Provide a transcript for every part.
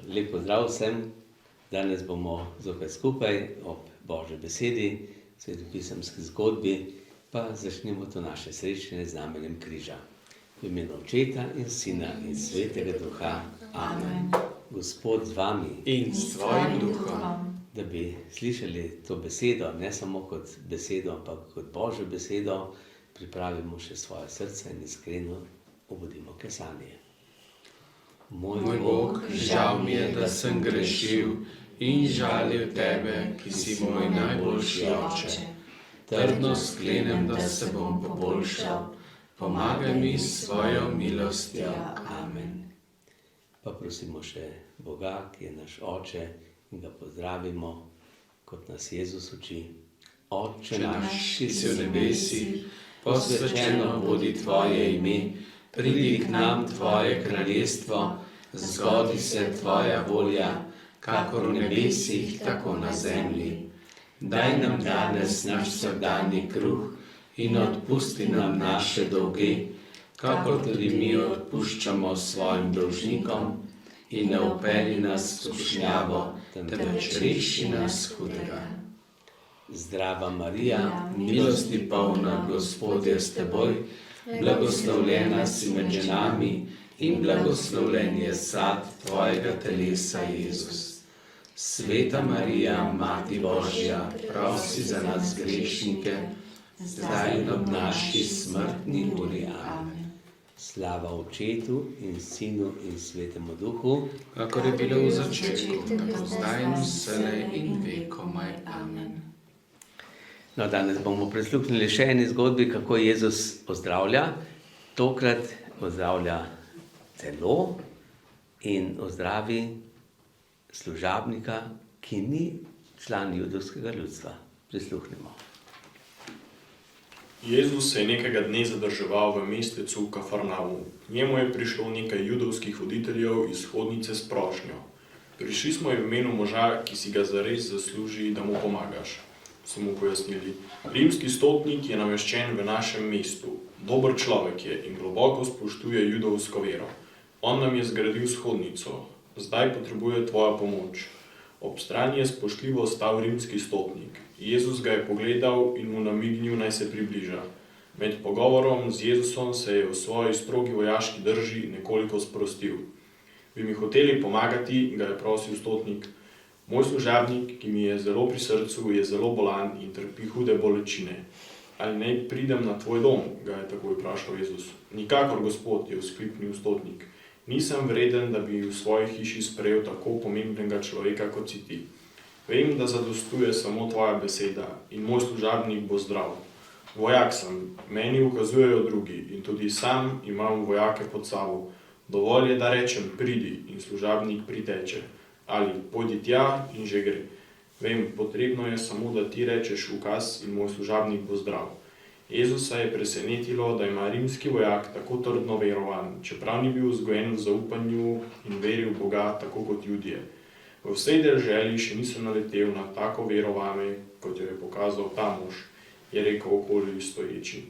Lep pozdrav vsem. Danes bomo zopet skupaj ob Božji besedi, svetopisemski zgodbi, pa začnemo to naše srečanje z znamenjem križa. V imenu Očeta in Sina in Svetega Duha. Amen. Gospod z vami In s tvojim duhom. Da bi slišali to besedo, ne samo kot besedo, ampak kot Božjo besedo, pripravimo še svoje srce in iskreno obudimo kesanje. Moj Bog, žal mi je, da sem grešil in žalil tebe, ki si moj najboljši oče. Trdno sklenem, da se bom poboljšal. Pomagaj mi s svojo milostjo. Amen. Pa prosimo še Boga, ki je naš oče, in ga pozdravimo, kot nas Jezus uči. Oče naš, ki si v nebesih, posvečeno bodi tvoje ime, pridi k nam tvoje kraljestvo, zgodi se tvoja volja, kakor v nebesih, tako na zemlji. Daj nam danes naš vsakdanji kruh in odpusti nam naše dolge, kakor tudi mi odpuščamo svojim dolžnikom, in ne vpelji nas v skušnjavo, temveč reši nas hudega. Zdrava Marija, Milosti polna, Gospod je s teboj, blagoslovljena si med ženami in blagoslovljen je sad tvojega telesa, Jezus. Sveta Marija, Mati Božja, prosi za nas grešnike, zdaj in ob naši smrtni uri. Amen. slava Očetu in Sinu in Svetemu Duhu, Kakor je bilo v začetku, tako zdaj in vselej in vekomaj. Amen. No, danes bomo prisluhnili še eni zgodbi, kako Jezus pozdravlja. Tokrat pozdravlja telo in ozdravi služabnika, ki ni član judovskega ljudstva. Prisluhnimo. Jezus se je nekega dne zadrževal v mestecu Kafarnaum. Njemu je prišlo nekaj judovskih voditeljev iz hodnice s prošnjo. Prišli smo v imenu moža, ki si ga zares zasluži, da mu pomagaš. So mu pojasnili. Rimski stotnik je nameščen v našem mestu. Dober človek je in globoko spoštuje judovsko vero. On nam je zgradil shodnico. Zdaj potrebuje tvoja pomoč. Ob strani je spoštljivo stal rimski stotnik. Jezus ga je pogledal in mu namignil, naj se približa. Med pogovorom z Jezusom se je v svoji strogi vojaški drži nekoliko sprostil. Bi mi hoteli pomagati, ga je prosil stotnik. Moj služabnik, ki mi je zelo pri srcu, je zelo bolan in trpi hude bolečine. Ali naj pridem na tvoj dom, ga je takoj vprašal Jezus. Nikakor, Gospod, je vzkliknil stotnik. Nisem vreden, da bi v svoji hiši sprejel tako pomembnega človeka kot si ti. Vem, da zadostuje samo tvoja beseda in moj služabnik bo zdrav. Vojak sem, meni ukazujejo drugi in tudi sam imam vojake pod sabo. Dovolj je, da rečem, pridi in služabnik priteče. Ali pojdi tja in že gre. Vem, potrebno je samo, da ti rečeš ukaz in moj služabnik bo zdrav. Jezusa je presenetilo, da ima rimski vojak tako trdno verovan, čeprav ni bil vzgojen v zaupanju in veril v Boga tako kot Judje. V vsej deželi še nisem naletel na tako verovame, kot jo je pokazal ta mož, je rekel okoli stoječi.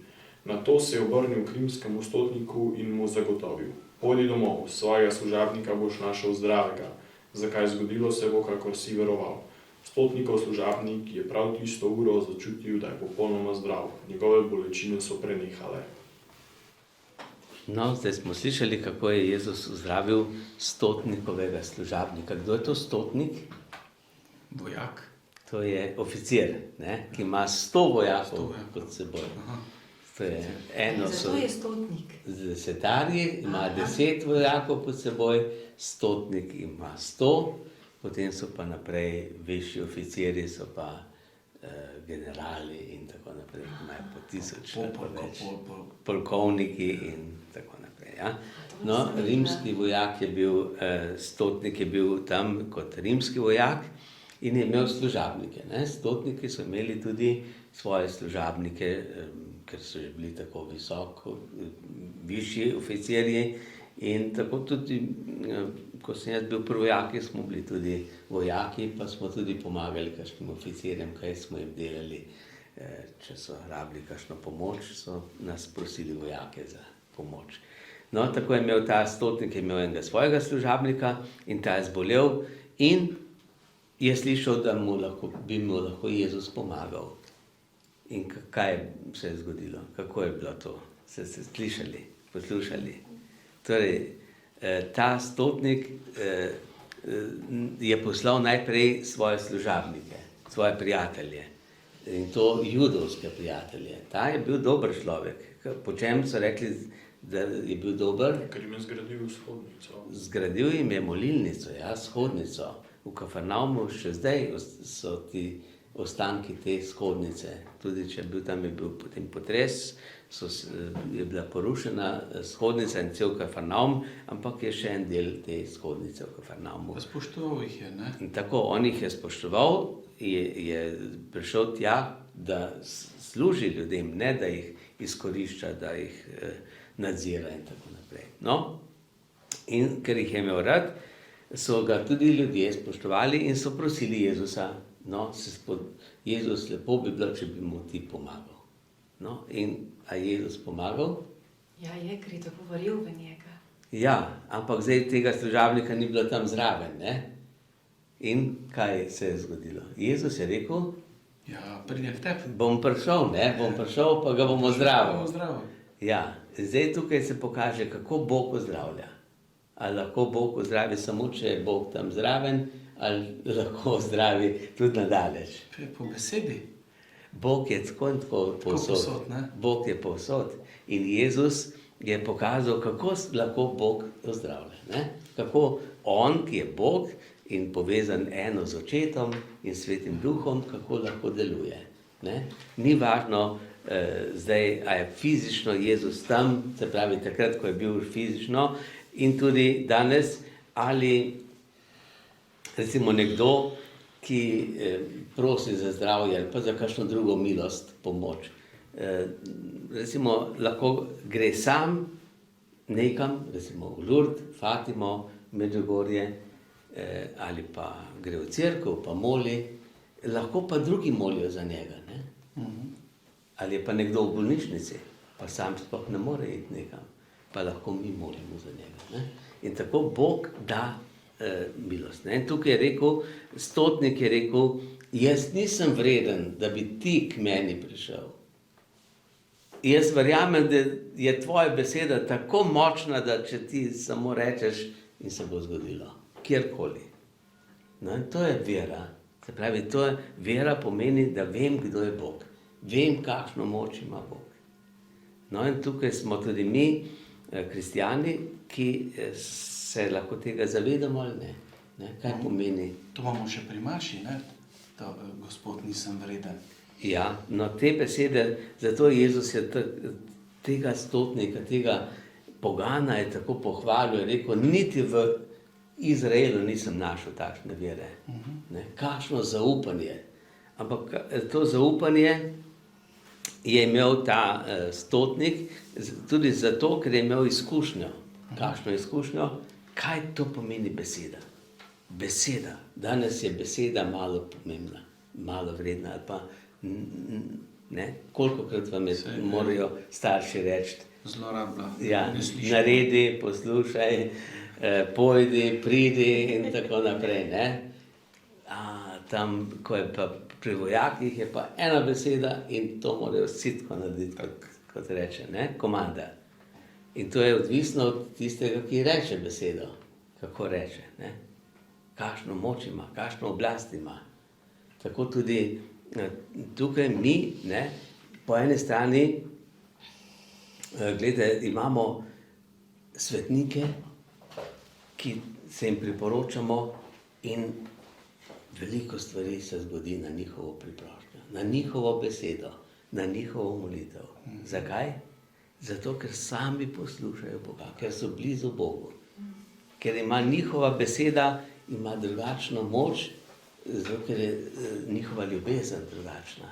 Nato se je obrnil k rimskemu stotniku in mu zagotovil. Pojdi domov, svojega služabnika boš našel zdravega. Zakaj zgodilo se bo, kakor si veroval. Stotnikov služabnik je prav tisto uro začutil, da je popolnoma zdrav. Njegove bolečine so prenehale. No, zdaj smo slišali, kako je Jezus zdravil stotnikovega služabnika. Kdo je to stotnik? Vojak. To je oficir, ne, ki ima 100 vojakov pod seboj. To je eno Zato je stotnik. desetarji, ima 10 vojakov pod seboj, stotnik ima 100, potem so pa naprej višji oficiri, so pa generali in tako naprej, imajo po 1000 ali pa več, polkovniki in tako naprej. Ja. No, rimski vojak je bil, stotnik je bil tam kot rimski vojak in je imel služabnike. Ne. Stotniki so imeli tudi svoje služabnike, ker so že bili tako visoko, višji oficirji. In tako tudi, ko sem jaz bil pri vojaki, smo bili tudi vojaki, pa smo tudi pomagali kakšnim oficirjem, kaj smo jim delali. Če so rabili kakšno pomoč, so nas prosili vojake za pomoč. No, tako je imel ta stotnik, je imel enega svojega služabnika in ta je zbolel in je slišal, da bi mu lahko Jezus pomagal. In kaj se je zgodilo? Kako je bilo to? Ste se slišali, poslušali? Torej, ta stotnik je poslal najprej svoje služabnike, svoje prijatelje. In to judovske prijatelje. Ta je bil dober človek. Po čem so rekli, da je bil dober? Ker jim je zgradil shodnico. Zgradil jim je molilnico, ja, shodnico. V Kafarnaumu še zdaj so ti ostanki te shodnice. Tudi če je bil potem potres, je bila porušena shodnica in cel Kafarnaum, ampak je še en del te shodnice v Kafarnaumu. Spoštoval jih je, ne? In tako, on jih je spoštoval, je prišel tja, da služi ljudem, ne da jih izkorišča, da jih nadzira in tako naprej. No, in ker jih je imel rad, so ga tudi ljudje spoštovali in so prosili Jezusa, no, Jezus, lepo bi bilo, če bi mu ti pomagal. No, in a je Jezus pomagal? Ja, je, ker je dogovoril v njega. Ja, ampak zdaj tega služabnika ni bilo tam zraven, ne? In kaj se je zgodilo? Jezus je rekel, Ja, pridem v tebi. bom prišel, pa ga bomo zdravil. Zdravo. Ja, zdaj tukaj se pokaže, kako Bog ozdravlja. Ali lahko Bog ozdravi samo, če je Bog tam zraven, ali lahko ozdravi tudi nadaleč. Po besedi. Bog je tako in tako povsod. Ne? Bog je povsod. In Jezus je pokazal, kako lahko Bog ozdravlja. Ne? Kako on, ki je Bog in povezan eno z Očetom in Svetim Duhom, kako lahko deluje. Ne? Ni važno zdaj, a je fizično Jezus tam, se pravi takrat, ko je bil fizično, in tudi danes, ali recimo nekdo, ki prosi za zdravje ali pa za kakšno drugo milost, pomoč. Recimo lahko gre sam nekam, recimo v Lourdes, Fatimo, Medžugorje, ali pa gre v cerkev, pa moli, lahko pa drugi molijo za njega. Ne? Ali je pa nekdo v bolnišnici, pa sam sploh ne more iti nekam, pa lahko mi molimo za njega. Ne? In tako Bog da milost. Ne? In tukaj je rekel, stotnik je rekel, jaz nisem vreden, da bi ti k meni prišel. Jaz verjamem, da je tvoja beseda tako močna, da če ti samo rečeš in se bo zgodilo, kjerkoli. No, in to je vera. Se pravi, to je vera pomeni, da vem, kdo je Bog. Vem, kakšno moč ima Bog. No, in tukaj smo tudi mi, kristjani, ki se lahko tega zavedamo ali ne. Ne? Kaj pomeni? To imamo še pri Maši, ne? Da Gospod nisem vreden. Ja, no te besede, zato Jezus je tega stotnika, tega pogana je tako pohvalil, je rekel, niti v Izraelu nisem našel takšne vere. Ne? Kakšno zaupanje. Ampak to zaupanje je imel ta stotnik tudi zato, ker je imel izkušnjo. Kakšno izkušnjo? Kaj to pomeni beseda? Beseda. Danes je beseda malo pomembna, malo vredna ali pa ne, kolikokrat vam morajo starši reči, Zlorabla. ja, naredi, poslušaj, pojdi, pridi in tako naprej. Ne? Tam, ko je pa pri vojakih, je pa ena beseda in to morajo vsi tako narediti, kot reče, ne? Komanda. In to je odvisno od tistega, ki reče besedo, kako reče. Ne? Kakšno moč ima, kakšno oblast ima. Tako tudi tukaj mi, ne, po eni strani, imamo svetnike, ki se jim priporočamo in veliko stvari se zgodi na njihovo priprošnjo, na njihovo besedo, na njihovo molitev. Zakaj? Zato, ker sami poslušajo Boga, ker so blizu Bogu. Ker ima njihova beseda, ima drugačno moč, zato ker je njihova ljubezen drugačna,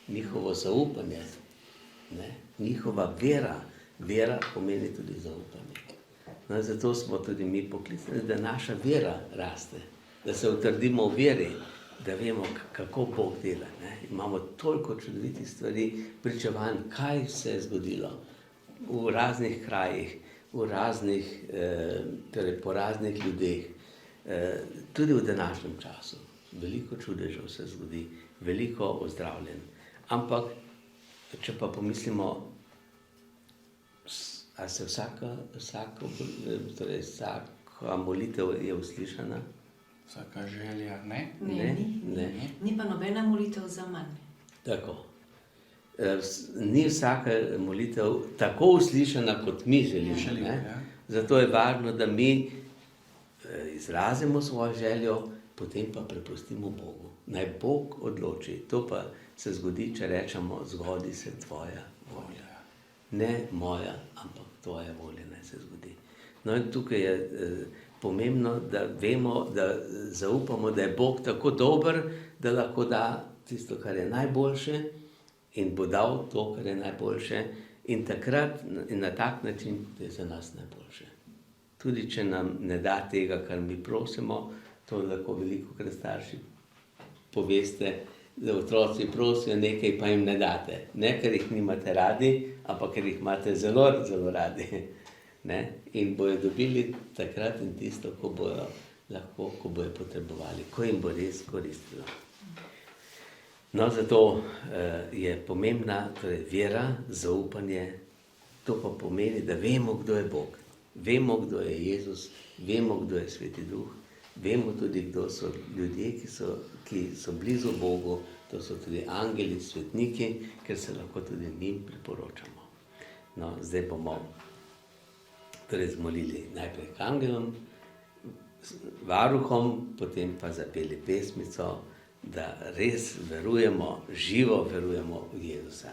njihovo zaupanje, ne? Njihova vera. Vera pomeni tudi zaupanje. No, zato smo tudi mi poklicani, da naša vera raste, da se utrdimo v veri, da vemo, kako Bog dela. Ne? Imamo toliko čudovitih stvari, pričevanj, kaj se je zgodilo v raznih krajih, v raznih, torej po raznih ljudeh, tudi v današnjem času. Veliko čudežev se zgodi, veliko ozdravljen. Ampak, če pa pomislimo, a se vsaka molitev je uslišana? Vsaka želja, ne? Ne. Ni pa nobena molitev za manj. Tako. Ni vsaka molitev tako uslišana, kot mi želimo. Ne? Ja. Zato je važno, da mi izrazimo svojo željo, potem pa prepustimo Bogu. Naj Bog odloči. To pa se zgodi, če rečemo, zgodi se tvoja volja. Ne moja, ampak tvoja volja naj se zgodi. No in tukaj je pomembno, da vemo, da zaupamo, da je Bog tako dober, da lahko da tisto, kar je najboljše, in bo dal to, kar je najboljše, in takrat in na tak način, da je za nas najboljše. Tudi če nam ne da tega, kar mi prosimo, to lahko velikokrat starši poveste, da otroci prosijo nekaj, pa jim ne date. Ne, ker jih nimate radi, ampak ker jih imate zelo, zelo radi. Ne? In bojo dobili takrat in tisto, ko bojo lahko, ko bojo potrebovali, ko jim bo res koristilo. No, zato je pomembna torej vera, zaupanje. To pa pomeni, da vemo, kdo je Bog. Vemo, kdo je Jezus, vemo, kdo je Sveti Duh, vemo tudi, kdo so ljudje, ki so blizu Bogu, to so tudi angeli, svetniki, ker se lahko tudi njim priporočamo. No, zdaj bomo torej zmolili najprej k angelom, varuhom, potem pa zapeli pesmico, da res verujemo, živo verujemo v Jezusa.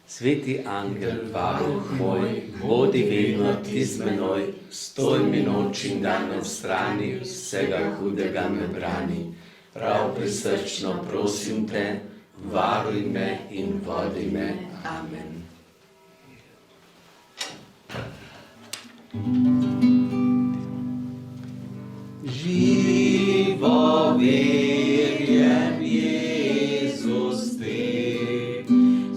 Sveti angel, varuh moj, bodi vedno ti z menoj, stoj mi noč in dan ob strani, vsega hudega me brani. Prav prisrčno prosim te, varuj me in vodi me. Amen. Živo verjem, Jezus te,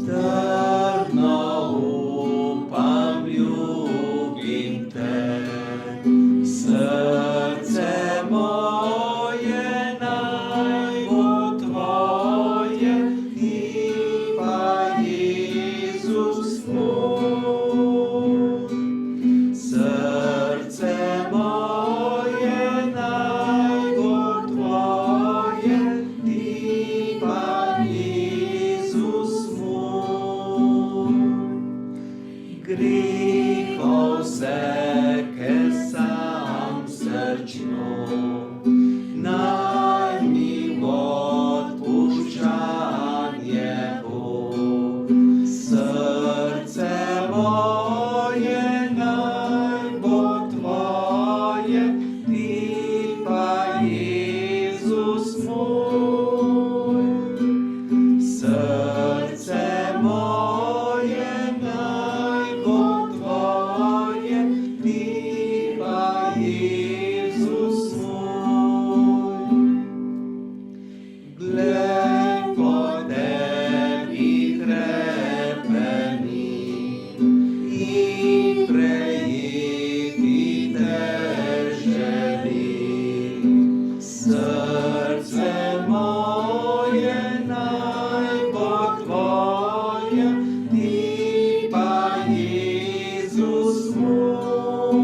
trdno upam, ljubim te, srce moje naj bo tvoje, ti pa Jezus moj. Srce moje naj bo tvoje, ti pa Jezus moj. Grehov vse, ker sam srčno, naj mi odpuščanje bo. Srce moje naj bo tvoje, ti pa Jezus moj. Srce moje naj bo tvoje, ti pa Jezus moj. Glej po tebi hrepeni in prejeti te želim. Srce moje naj bo tvoje, ti pa Jezus moj.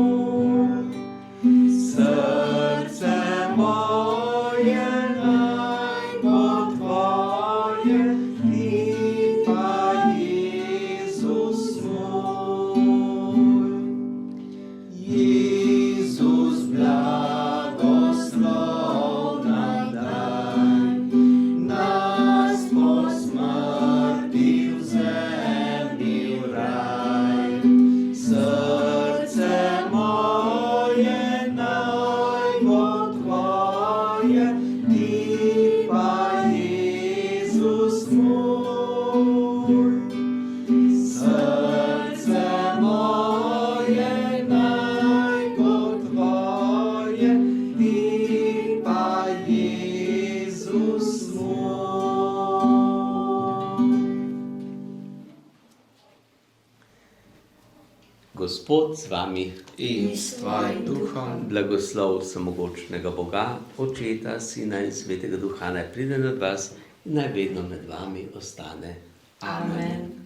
Gospod z vami, In s tvojim duhom, blagoslov vsemogočnega Boga, Očeta, Sina in Svetega Duha naj pride nad vas in naj vedno med vami ostane. Amen.